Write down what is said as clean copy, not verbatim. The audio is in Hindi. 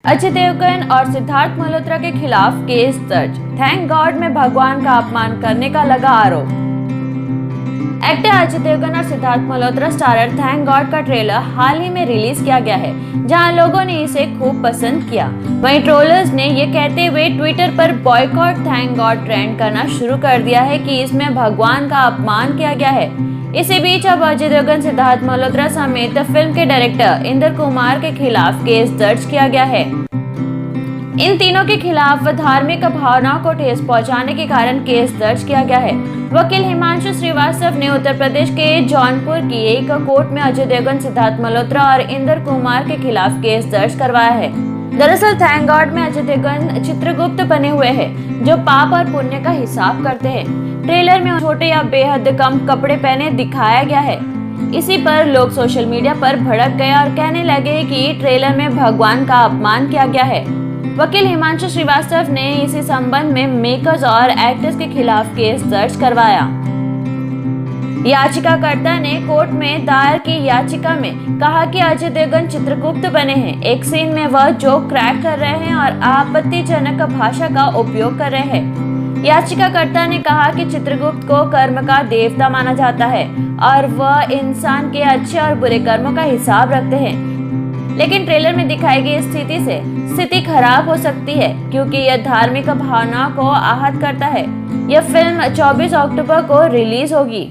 अजय देवगन और सिद्धार्थ मल्होत्रा के खिलाफ केस दर्ज। थैंक गॉड में भगवान का अपमान करने का लगा आरोप। एक्टर अजय देवगन और Siddharth Malhotra starrer thank God का ट्रेलर हाल ही में रिलीज किया गया है, जहां लोगों ने इसे खूब पसंद किया। वहीं ट्रोलर्स ने ये कहते हुए ट्विटर पर बॉयकॉट थैंक गॉड ट्रेंड करना शुरू कर दिया है कि इसमें भगवान का अपमान किया गया है। इसी बीच अब अजय देवगन, सिद्धार्थ मल्होत्रा समेत फिल्म के डायरेक्टर इंद्र कुमार के खिलाफ केस दर्ज किया गया है। इन तीनों के खिलाफ धार्मिक भावनाओं को ठेस पहुंचाने के कारण केस दर्ज किया गया है। वकील हिमांशु श्रीवास्तव ने उत्तर प्रदेश के जौनपुर की एक कोर्ट में अजय देवगन, सिद्धार्थ मल्होत्रा और इंद्र कुमार के खिलाफ केस दर्ज करवाया है। दरअसल थैंक गॉड में अजय देवगन चित्रगुप्त बने हुए हैं, जो पाप और पुण्य का हिसाब करते हैं। ट्रेलर में छोटे या बेहद कम कपड़े पहने दिखाया गया है। इसी पर लोग सोशल मीडिया पर भड़क गए और कहने लगे कि ट्रेलर में भगवान का अपमान किया गया है। वकील हिमांशु श्रीवास्तव ने इसी संबंध में मेकर्स और एक्टर्स के खिलाफ केस दर्ज करवाया। याचिकाकर्ता ने कोर्ट में दायर की याचिका में कहा कि अजय देवगन चित्रगुप्त बने हैं। एक सीन में वह जोक क्रैक कर रहे हैं और आपत्तिजनक भाषा का उपयोग कर रहे हैं। याचिकाकर्ता ने कहा कि चित्रगुप्त को कर्म का देवता माना जाता है और वह इंसान के अच्छे और बुरे कर्मों का हिसाब रखते हैं। लेकिन ट्रेलर में दिखाई गई स्थिति से स्थिति खराब हो सकती है, क्योंकि यह धार्मिक भावनाओं को आहत करता है। यह फिल्म 24 अक्टूबर को रिलीज होगी।